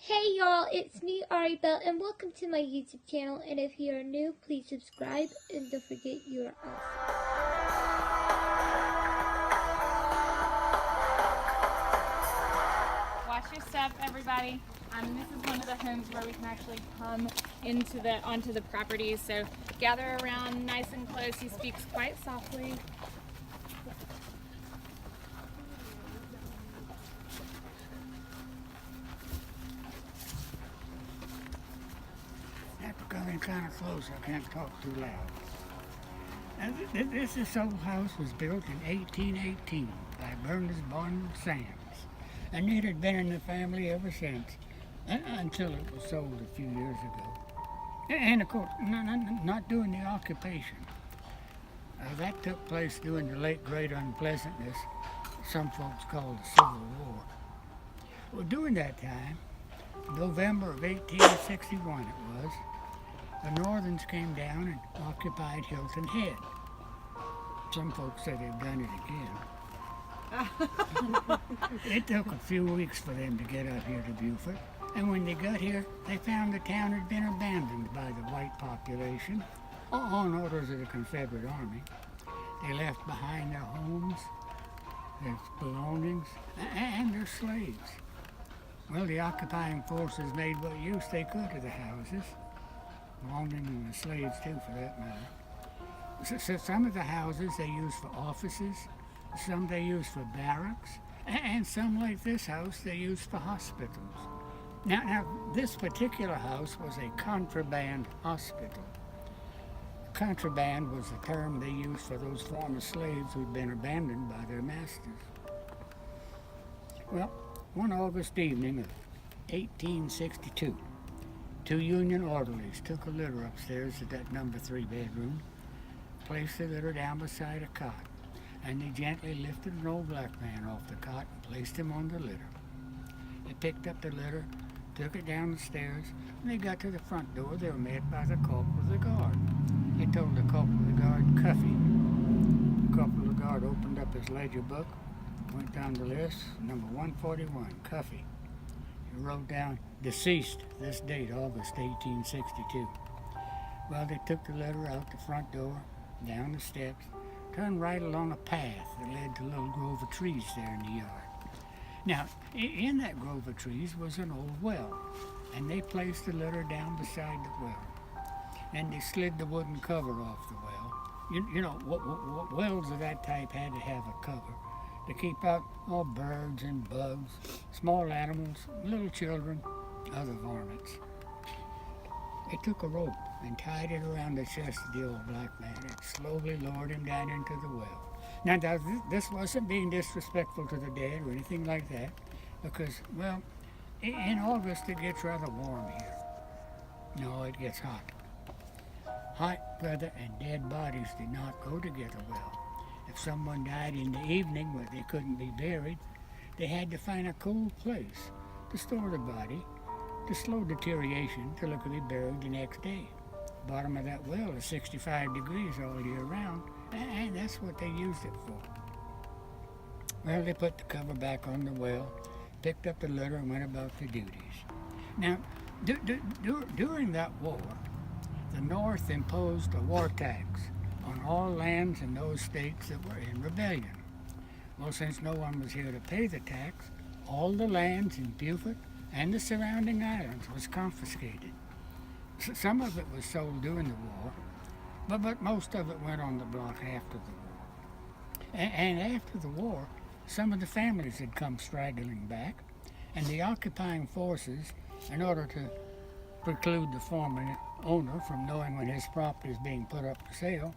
Hey y'all, it's me Aribel and welcome to my YouTube channel, and if you are new, please subscribe and don't forget you're awesome. Watch your step, everybody. This is one of the homes where we can actually come onto the property. So gather around nice and close. He speaks quite softly. I have to come in kind of close. I can't talk too loud. This old house was built in 1818 by Bernard Barnum Sands, and it had been in the family ever since, until it was sold a few years ago. And of course, not during the occupation. That took place during the late Great Unpleasantness, some folks call the Civil War. Well, during that time, November of 1861 it was, the Northerns came down and occupied Hilton Head. Some folks say they've done it again. It took a few weeks for them to get up here to Beaufort, and when they got here, they found the town had been abandoned by the white population on orders of the Confederate Army. They left behind their homes, their belongings, and their slaves. Well, the occupying forces made what use they could of the houses, belonging to the slaves too, for that matter. So some of the houses they used for offices, some they used for barracks, and some, like this house, they used for hospitals. Now this particular house was a contraband hospital. Contraband was the term they used for those former slaves who'd been abandoned by their masters. Well, one August evening of 1862, two Union orderlies took a litter upstairs to that number 3 bedroom, placed the litter down beside a cot, and they gently lifted an old black man off the cot and placed him on the litter. They picked up the litter, took it down the stairs. When they got to the front door, they were met by the corporal of the guard. They told the corporal of the guard, "Cuffy." The corporal of the guard opened up his ledger book, went down the list, number 141, Cuffy. He wrote down, "Deceased, this date, August 1862. Well, they took the letter out the front door, down the steps, turned right along a path that led to a little grove of trees there in the yard. Now, in that grove of trees was an old well, and they placed the litter down beside the well. And they slid the wooden cover off the well. You know, wells of that type had to have a cover to keep out all birds and bugs, small animals, little children, other varmints. They took a rope and tied it around the chest of the old black man and slowly lowered him down into the well. Now this wasn't being disrespectful to the dead or anything like that, because, well, in August it gets rather warm here. No, it gets hot. Hot weather and dead bodies did not go together well. If someone died in the evening where they couldn't be buried, they had to find a cool place to store the body to slow deterioration till it could be buried the next day. The bottom of that well is 65 degrees all year round, and that's what they used it for. Well, they put the cover back on the well, picked up the litter, and went about their duties. Now, during that war, the North imposed a war tax on all lands in those states that were in rebellion. Well, since no one was here to pay the tax, all the lands in Beaufort and the surrounding islands was confiscated. Some of it was sold during the war, but most of it went on the block after the war. And after the war, some of the families had come straggling back, and the occupying forces, in order to preclude the former owner from knowing when his property is being put up for sale,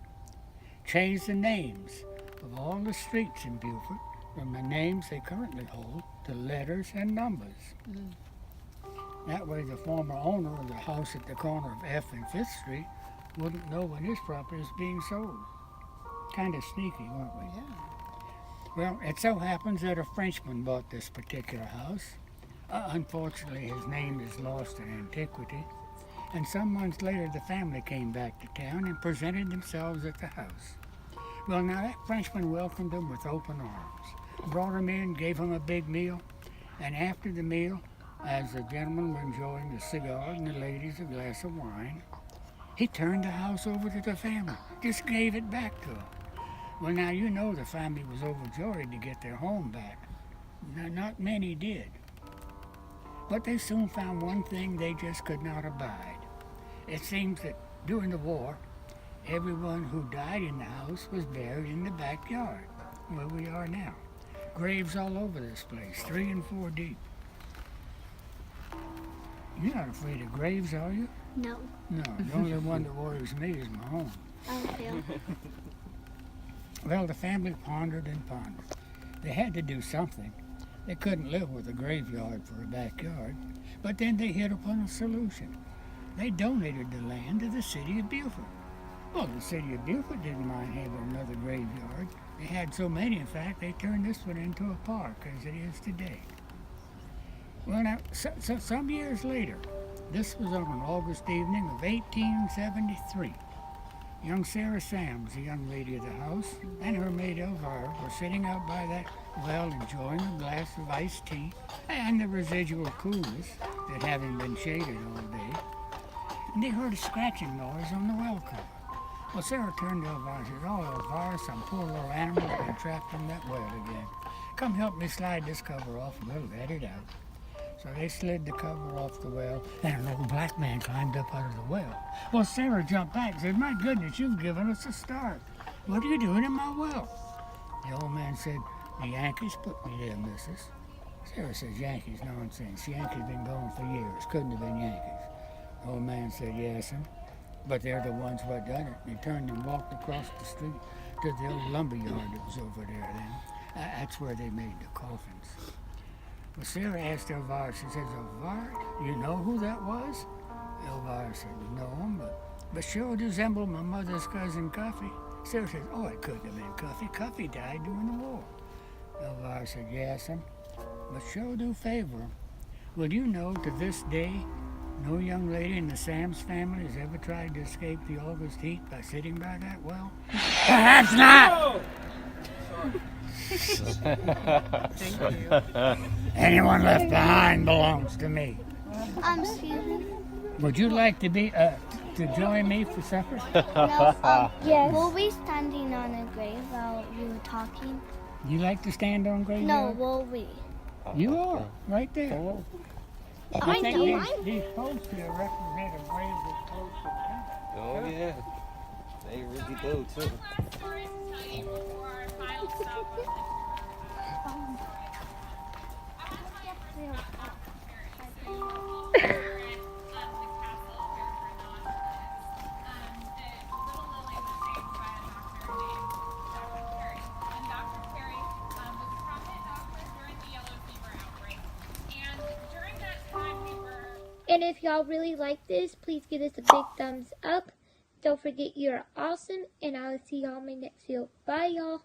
changed the names of all the streets in Beaufort from the names they currently hold to letters and numbers. That way the former owner of the house at the corner of F and 5th Street wouldn't know when his property is being sold. Kind of sneaky, weren't we? Yeah. Well, it so happens that a Frenchman bought this particular house. Unfortunately, his name is lost in antiquity. And some months later, the family came back to town and presented themselves at the house. Well, now that Frenchman welcomed them with open arms, brought them in, gave them a big meal, and after the meal, as the gentlemen were enjoying a cigar and the ladies a glass of wine, he turned the house over to the family, just gave it back to them. Well, now you know the family was overjoyed to get their home back. Now, not many did. But they soon found one thing they just could not abide. It seems that during the war, everyone who died in the house was buried in the backyard, where we are now. Graves all over this place, 3 and 4 deep. You're not afraid of graves, are you? No. No, the only one that worries me is my home. Okay. Well, the family pondered and pondered. They had to do something. They couldn't live with a graveyard for a backyard. But then they hit upon a solution. They donated the land to the city of Beaufort. Well, the city of Beaufort didn't mind having another graveyard. They had so many, in fact, they turned this one into a park, as it is today. Well, now, some years later, this was on an August evening of 1873. Young Sarah Sams, the young lady of the house, and her maid Elvira were sitting out by that well enjoying a glass of iced tea and the residual coolness that having been shaded all day. And they heard a scratching noise on the well cover. Well, Sarah turned to Elvira and said, "Oh, Elvira, some poor little animal's been trapped in that well again. Come help me slide this cover off and we'll let it out." So they slid the cover off the well, and an old black man climbed up out of the well. Well, Sarah jumped back and said, "My goodness, you've given us a start. What are you doing in my well?" The old man said, "The Yankees put me there, missus." Sarah says, "Yankees, nonsense. Yankees been gone for years. Couldn't have been Yankees." The old man said, "Yes'm, but they're the ones what done it." And he turned and walked across the street to the old lumber yard that was over there then. That's where they made the coffins. Well, Sarah asked Elvira, she says, "Elvira, you know who that was?" Elvira said, "No, but sure resembled my mother's cousin Cuffy." Sarah says, "Oh, it couldn't have been Cuffy. Cuffy died during the war." Elvira said, "Yes'm, but sure do favor. Well, you know, to this day, no young lady in the Sams family has ever tried to escape the August heat by sitting by that well?" "Perhaps not!" "Anyone left behind belongs to me. Excuse me. Would you like to be to join me for supper?" No, yes. Will we standing on a grave while you were talking? You like to stand on No, graveyard? will we? You are, right there. I think know. these posts here represent a grave that's close to town. Oh yeah, they really do too. Stories to tell you before our final stop on the tour. I want to tell you first about Dr. Perry. So you all here at the castle here for non-residents. The little Lily was saved by a doctor named Dr. Perry. And Dr. Perry was a prominent doctor during the yellow fever outbreak. And during that time we were... And if y'all really like this, please give us a big thumbs up. Don't forget you're awesome, and I'll see y'all in my next video. Bye, y'all.